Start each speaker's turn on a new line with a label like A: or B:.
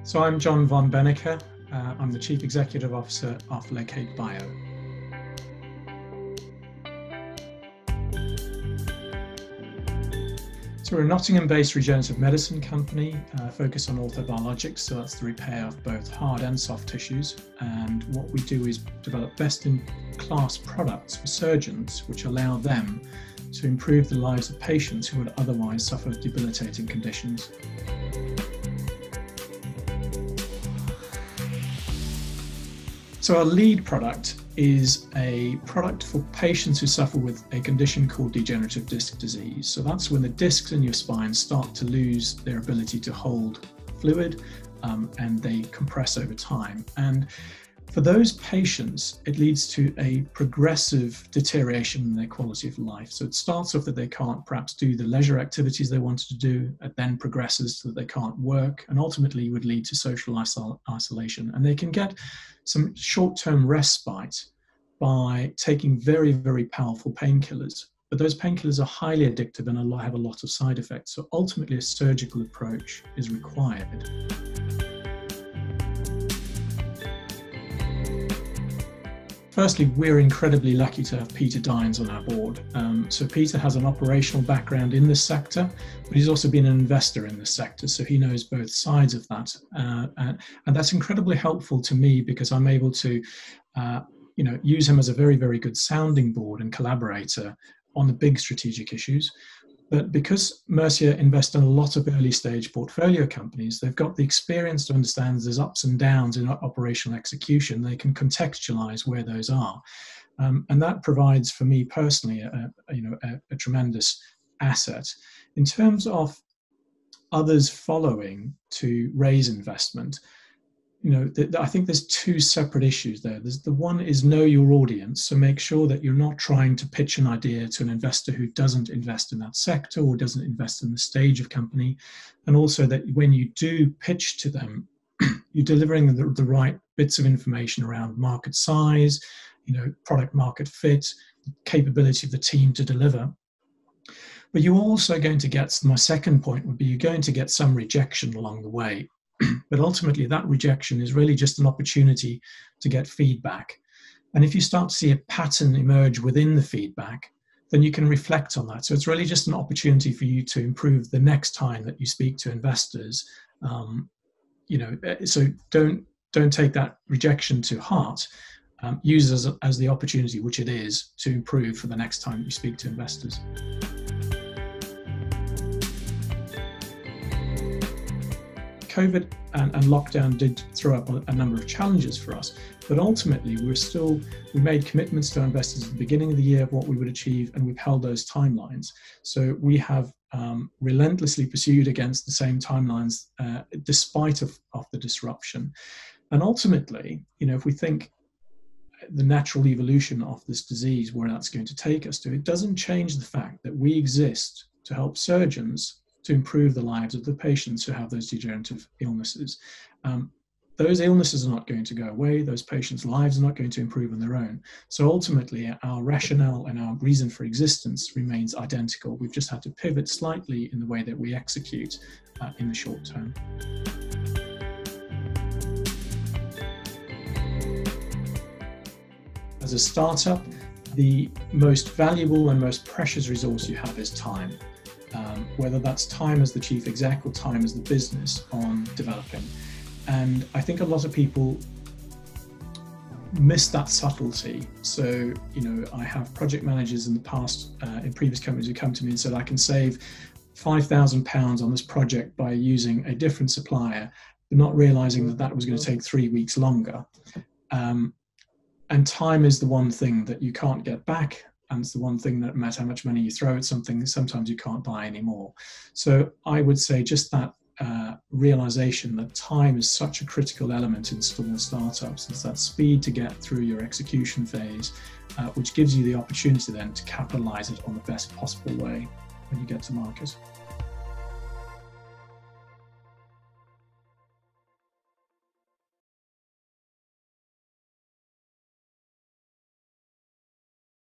A: So I'm John von Benecke. I'm the Chief Executive Officer of Lake Bio. So we're a Nottingham-based regenerative medicine company focused on orthobiologics, so that's the repair of both hard and soft tissues. And what we do is develop best-in-class products for surgeons, which allow them to improve the lives of patients who would otherwise suffer debilitating conditions. So our lead product is a product for patients who suffer with a condition called degenerative disc disease. So that's when the discs in your spine start to lose their ability to hold fluid and they compress over time. And for those patients, it leads to a progressive deterioration in their quality of life. So it starts off that they can't perhaps do the leisure activities they wanted to do. It then progresses so that they can't work, and ultimately would lead to social isolation. And they can get some short-term respite by taking very, very powerful painkillers. But those painkillers are highly addictive and have a lot of side effects. So ultimately, a surgical approach is required. Firstly, we're incredibly lucky to have Peter Dines on our board. So Peter has an operational background in this sector, but he's also been an investor in this sector, so he knows both sides of that. And that's incredibly helpful to me because I'm able to use him as a very, very good sounding board and collaborator on the big strategic issues. But because Mercia invests in a lot of early stage portfolio companies, they've got the experience to understand there's ups and downs in operational execution. They can contextualize where those are. And that provides for me personally a tremendous asset. In terms of others following to raise investment, I think there's two separate issues there. The one is know your audience. So make sure that you're not trying to pitch an idea to an investor who doesn't invest in that sector or doesn't invest in the stage of company. And also that when you do pitch to them, you're delivering the right bits of information around market size, product market fit, capability of the team to deliver. But you're also going to get, my second point would be, you're going to get some rejection along the way. But ultimately, that rejection is really just an opportunity to get feedback. And if you start to see a pattern emerge within the feedback, then you can reflect on that. So it's really just an opportunity for you to improve the next time that you speak to investors. So don't take that rejection to heart. Use it as the opportunity, which it is, to improve for the next time you speak to investors. COVID and lockdown did throw up a number of challenges for us, but ultimately we made commitments to our investors at the beginning of the year of what we would achieve, and we've held those timelines. So we have relentlessly pursued against the same timelines despite of the disruption. And ultimately, if we think the natural evolution of this disease, where that's going to take us to, it doesn't change the fact that we exist to help surgeons to improve the lives of the patients who have those degenerative illnesses. Those illnesses are not going to go away. Those patients' lives are not going to improve on their own. So ultimately, our rationale and our reason for existence remains identical. We've just had to pivot slightly in the way that we execute in the short term. As a startup, the most valuable and most precious resource you have is time. Whether that's time as the chief exec or time as the business on developing. And I think a lot of people miss that subtlety. So, I have project managers in the past, in previous companies who come to me and said, I can save £5,000 on this project by using a different supplier, but not realizing that was going to take 3 weeks longer. And time is the one thing that you can't get back. And it's the one thing that no matter how much money you throw at something, sometimes you can't buy anymore. So I would say just that realization that time is such a critical element in small startups. It's that speed to get through your execution phase, which gives you the opportunity then to capitalize it on the best possible way when you get to market.